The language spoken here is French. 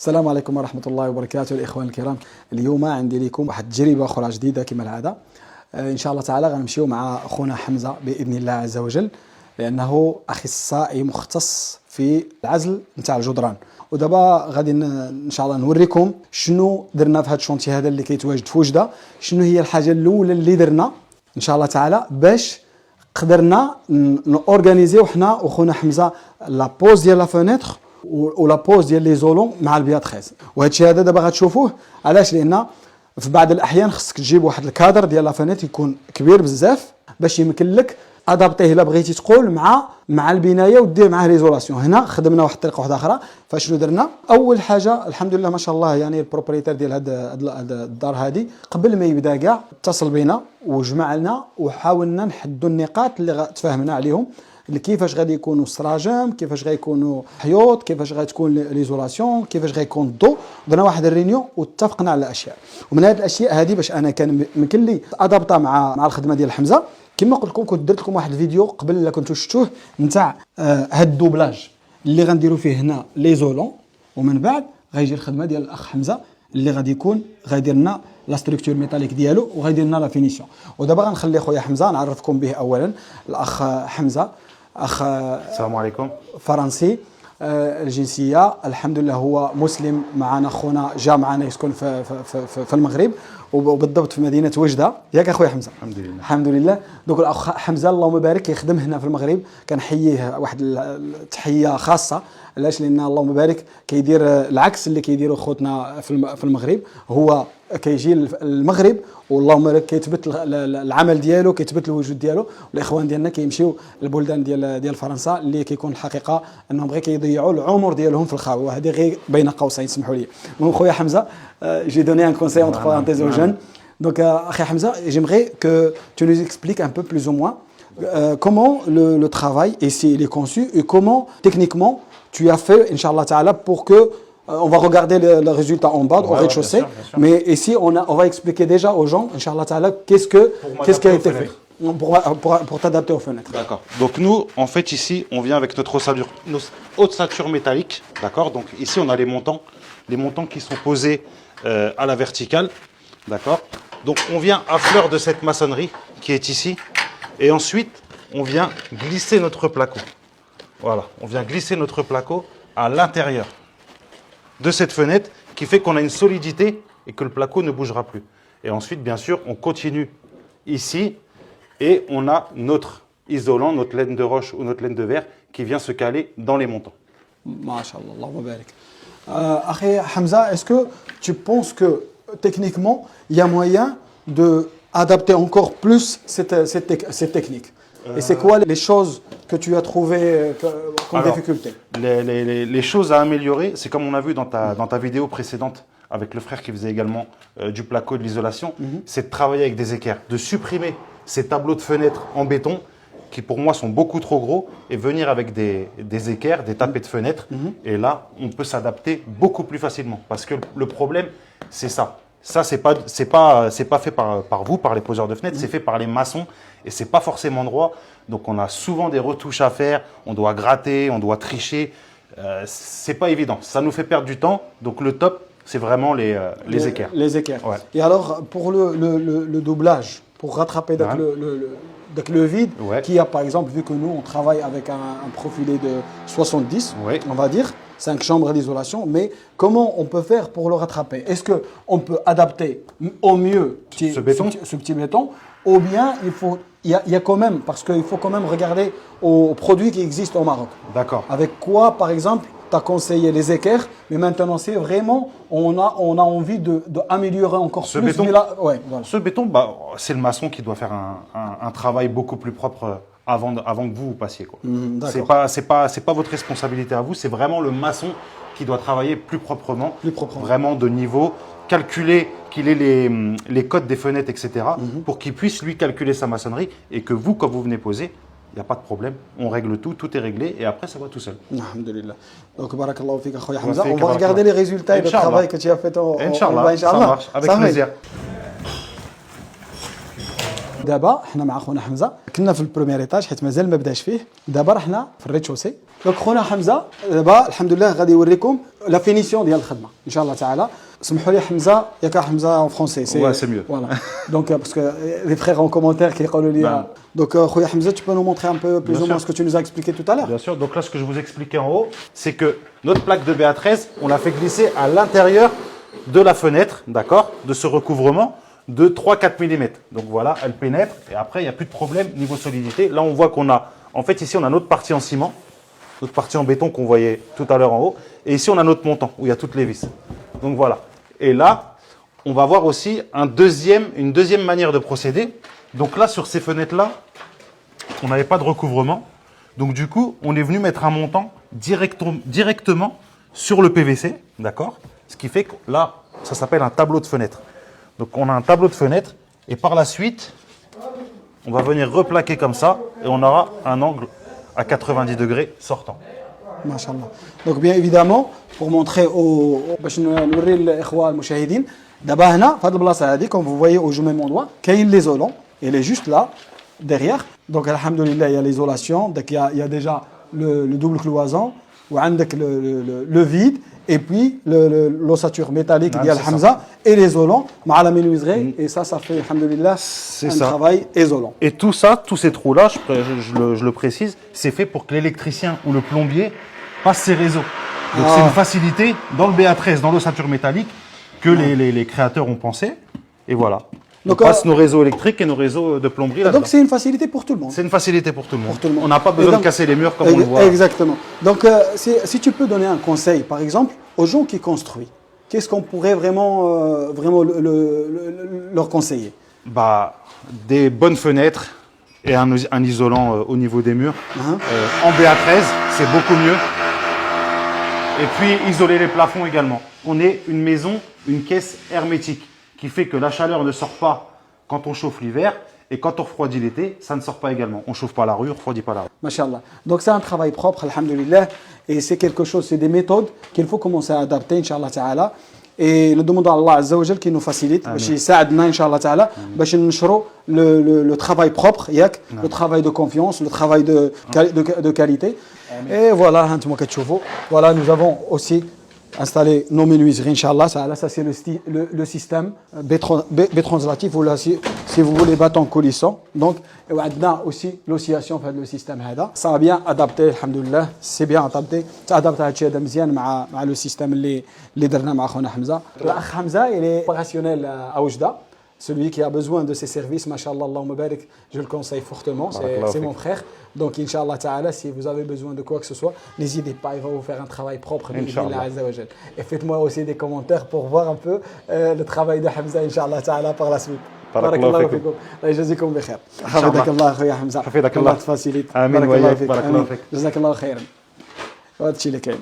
السلام عليكم ورحمة الله وبركاته الإخوان الكرام. اليوم عندي لكم واحد التجربة أخرى جديدة كما العادة. إن شاء الله تعالى غنمشيو مع أخونا حمزة بإذن الله عز وجل، لأنه أخصائي مختص في العزل نتاع الجدران. ودابا غادي إن شاء الله نوريكم شنو درنا في هذا الشونتي هذا اللي كيتواجد في وجدة، شنو هي الحاجة الأولى اللي درنا إن شاء الله تعالى باش قدرنا نورغانيزيو حنا وخونا حمزة لا بوز ديال لا فونيتر ولا بوز ديال لي زولون مع البيا 13. وهذا الشيء هذا دابا غتشوفوه علاش، لان في بعض الاحيان خصك تجيب واحد الكادر ديال لا فونيت يكون كبير بزاف باش يمكن لك ادابطيه الا بغيتي تقول مع البنايه ودير معاه ليزولاسيون. هنا خدمنا واحد الطريقه واحده اخرى. فشنو درنا؟ اول حاجه الحمد لله ما شاء الله، يعني البروبريتير ديال هاد الدار هذه قبل ما يبدا كاع اتصل بينا وجمعنا وحاولنا نحدوا النقاط اللي تفاهمنا عليهم، كيفاش غادي يكونوا السراجم، كيفاش غيكونوا حيوط، كيفاش غتكون ليزولاسيون، كيفاش غيكون الضوء. درنا واحد الرينيون واتفقنا على الاشياء. ومن هذه الاشياء هذه باش انا كان يمكن لي ادابطا مع الخدمه ديال حمزه. كما قلت لكم كنت درت لكم واحد الفيديو قبل لا كنتو شفتوه نتاع هاد الدوبلاج اللي غنديروا فيه هنا لي زولون، ومن بعد غيجي الخدمه ديال الاخ حمزه اللي غادي يكون غيدير لنا لا ستركتور ميتاليك ديالو وغيدير لنا لا فينيسيون. ودابا غنخلي خويا حمزه نعرفكم به. اولا الاخ حمزه اخ السلام عليكم، فرنسي الجنسيه، الحمد لله هو مسلم معنا. خونا جا معنا يسكن في المغرب وبالضبط في مدينه وجده. ياك اخويا حمزه؟ الحمد لله الحمد لله. دوك الاخ حمزه اللهم بارك يخدم هنا في المغرب، كنحييه واحد التحيه خاصه. علاش؟ لان اللهم بارك كيدير العكس اللي كيديروا خوتنا في المغرب. هو كيجي المغرب واللهم بارك كيثبت العمل ديالو، كيثبت الوجود ديالو. والاخوان ديالنا كيمشيو للبلدان ديال فرنسا اللي كيكون الحقيقه انهم غير كيضيعوا العمر ديالهم في الخاوي. وهذه غير بين قوسين سمحوا لي. المهم خويا حمزه جي دوني ان كونساي entre parenthèses aux jeunes. Donc اخي حمزه, j'aimerais que tu nous expliques un peu plus ou moins comment le travail ici il est conçu et comment techniquement tu as fait inchallah ta'ala pour que on va regarder le résultat en bas, au rez-de-chaussée, mais ici on va expliquer déjà aux gens, Inch'Allah Ta'ala, qu'est-ce qui a été fait pour t'adapter aux fenêtres. D'accord. Donc nous, en fait, ici, on vient avec notre ossature métallique, d'accord. Donc ici, on a les montants qui sont posés à la verticale, d'accord. Donc on vient à fleur de cette maçonnerie qui est ici, et ensuite on vient glisser notre placo. Voilà, on vient glisser notre placo à l'intérieur de cette fenêtre qui fait qu'on a une solidité et que le placo ne bougera plus. Et ensuite, bien sûr, on continue ici et on a notre isolant, notre laine de roche ou notre laine de verre qui vient se caler dans les montants. Masha'Allah, Allahumma barik. Akhi Hamza, est-ce que tu penses que techniquement, il y a moyen d'adapter encore plus cette technique? Et c'est quoi les choses que tu as trouvées comme difficulté? Les choses à améliorer, c'est comme on a vu dans ta vidéo précédente avec le frère qui faisait également du placo et de l'isolation, c'est de travailler avec des équerres, de supprimer ces tableaux de fenêtres en béton qui pour moi sont beaucoup trop gros et venir avec des équerres, des tapés de fenêtres. Et là, on peut s'adapter beaucoup plus facilement parce que le problème, c'est ça. Ça, c'est pas fait par vous, par les poseurs de fenêtres, c'est fait par les maçons et c'est pas forcément droit. Donc on a souvent des retouches à faire, on doit gratter, on doit tricher. C'est pas évident, ça nous fait perdre du temps. Donc le top, c'est vraiment les équerres. Les équerres. Ouais. Et alors pour le doublage, pour rattraper le vide, qui a par exemple, vu que nous on travaille avec un profilé de 70, on va dire, 5 chambres d'isolation, mais comment on peut faire pour le rattraper? Est-ce qu'on peut adapter au mieux ce petit béton, ou bien il y a quand même, parce qu'il faut quand même regarder aux produits qui existent au Maroc. D'accord. Avec quoi, par exemple, tu as conseillé les équerres, mais maintenant c'est vraiment, on a envie d'améliorer encore ce plus. Béton, voilà. Ce béton, c'est le maçon qui doit faire un travail beaucoup plus propre avant que vous passiez. C'est pas votre responsabilité à vous, c'est vraiment le maçon qui doit travailler plus proprement. Vraiment de niveau, calculer qu'il ait les codes des fenêtres, etc. Pour qu'il puisse lui calculer sa maçonnerie et que vous, quand vous venez poser, il n'y a pas de problème, on règle tout est réglé et après ça va tout seul. Alhamdulillah. Donc barakallahu fik akhoya Hamza, on va regarder les résultats et le travail que tu as fait Inch'Allah, ça marche, avec plaisir. دابا حنا مع خونا حمزه كنا في البروميير ايطاج حيت مازال ما بداش فيه دابا حنا في الريتشوسي دونك خونا حمزه دابا الحمد لله غادي يوريكم لا فينيسيون ديال الخدمه ان شاء الله تعالى. سمحوا لي حمزه ياك حمزه اون فرونسي سي ميو فوالا دونك باسكو لي فريغ اون كومونتير كيقولوا لي دونك خويا حمزه tu peux nous montrer un peu plus ou moins ce que tu nous as expliqué tout à l'heure. Bien sûr, donc là ce que je vous expliquais en haut, c'est que notre plaque de BA13, on l'a fait glisser à l'intérieur de la fenêtre, d'accord, de ce recouvrement de 3-4 mm. Donc voilà, elle pénètre et après il n'y a plus de problème niveau solidité. Là on voit qu'on a, en fait ici on a notre partie en ciment, notre partie en béton qu'on voyait tout à l'heure en haut, et ici on a notre montant où il y a toutes les vis. Donc voilà. Et là, on va voir aussi une deuxième manière de procéder. Donc là, sur ces fenêtres-là, on n'avait pas de recouvrement. Donc du coup, on est venu mettre un montant directement sur le PVC, d'accord? Ce qui fait que là, ça s'appelle un tableau de fenêtre. Donc on a un tableau de fenêtre et par la suite, on va venir replaquer comme ça et on aura un angle à 90 degrés sortant. Machallah. Donc bien évidemment, pour montrer باش نوري الاخوه المشاهدين دابا هنا في هذه البلاصه هذه comme vous voyez au je mets mon doigt كاين ليزولون il est juste là derrière. Donc alhamdoulilah il y a l'isolation, donc il y a déjà le double cloison وعندك le vide et puis l'ossature métallique ديال حمزه et l'isolant مع la menuiserie et ça fait alhamdoulilah un travail isolant. Et tout ça, tous ces trous là, je le précise, c'est fait pour que l'électricien ou le plombier passe ses réseaux. Donc c'est une facilité dans le BA13, dans l'ossature métallique que les créateurs ont pensé et voilà. On passe nos réseaux électriques et nos réseaux de plomberie là. Donc c'est une facilité pour tout le monde. C'est une facilité pour tout le monde. On n'a pas besoin de casser les murs comme on le voit. Exactement. Donc si tu peux donner un conseil, par exemple, aux gens qui construisent, qu'est-ce qu'on pourrait vraiment leur conseiller? Bah, des bonnes fenêtres et un isolant au niveau des murs. En BA13, c'est beaucoup mieux. Et puis isoler les plafonds également. On est une maison, une caisse hermétique, qui fait que la chaleur ne sort pas quand on chauffe l'hiver et quand on refroidit l'été, ça ne sort pas également. On ne chauffe pas la rue, on ne refroidit pas la rue. Machallah. Donc c'est un travail propre, alhamdoulilah, et c'est quelque chose, c'est des méthodes qu'il faut commencer à adapter, Inch'Allah Ta'ala. Et nous demandons à Allah Azza wa Jal qui nous facilite, باش يساعدنا Inch'Allah Ta'ala, باش ننشروا le travail propre, le travail de confiance, le travail de qualité. Et voilà, voilà, nous avons aussi installer nos menuiseries, Inch'Allah. Ça, c'est le système bétranslatif ou là, si vous voulez, bâton coulissant. Donc, on a aussi l'oscillation fait le système. Ça a bien adapté, alhamdoulilah. C'est bien adapté. Ça adapte à Tchède Mzian avec le système اللي درنا مع خونا حمزة. الأخ حمزة, il est opérationnel à Oujda. Celui qui a besoin de ces services, Masha'Allah, Allahumma barik, je le conseille fortement, c'est mon frère. Donc, Inch'Allah Ta'ala, si vous avez besoin de quoi que ce soit, n'hésitez pas, il va vous faire un travail propre. Et faites-moi aussi des commentaires pour voir un peu le travail de Hamza, Inch'Allah Ta'ala, par la suite. بارك الله فيكم. الله يجزيكم بخير. حفظك الله اخويا حمزه. حفظك الله. تفاصيليت. امين وياك. بارك الله فيك. جزاك الله خيرا. وهذا الشيء اللي كاين.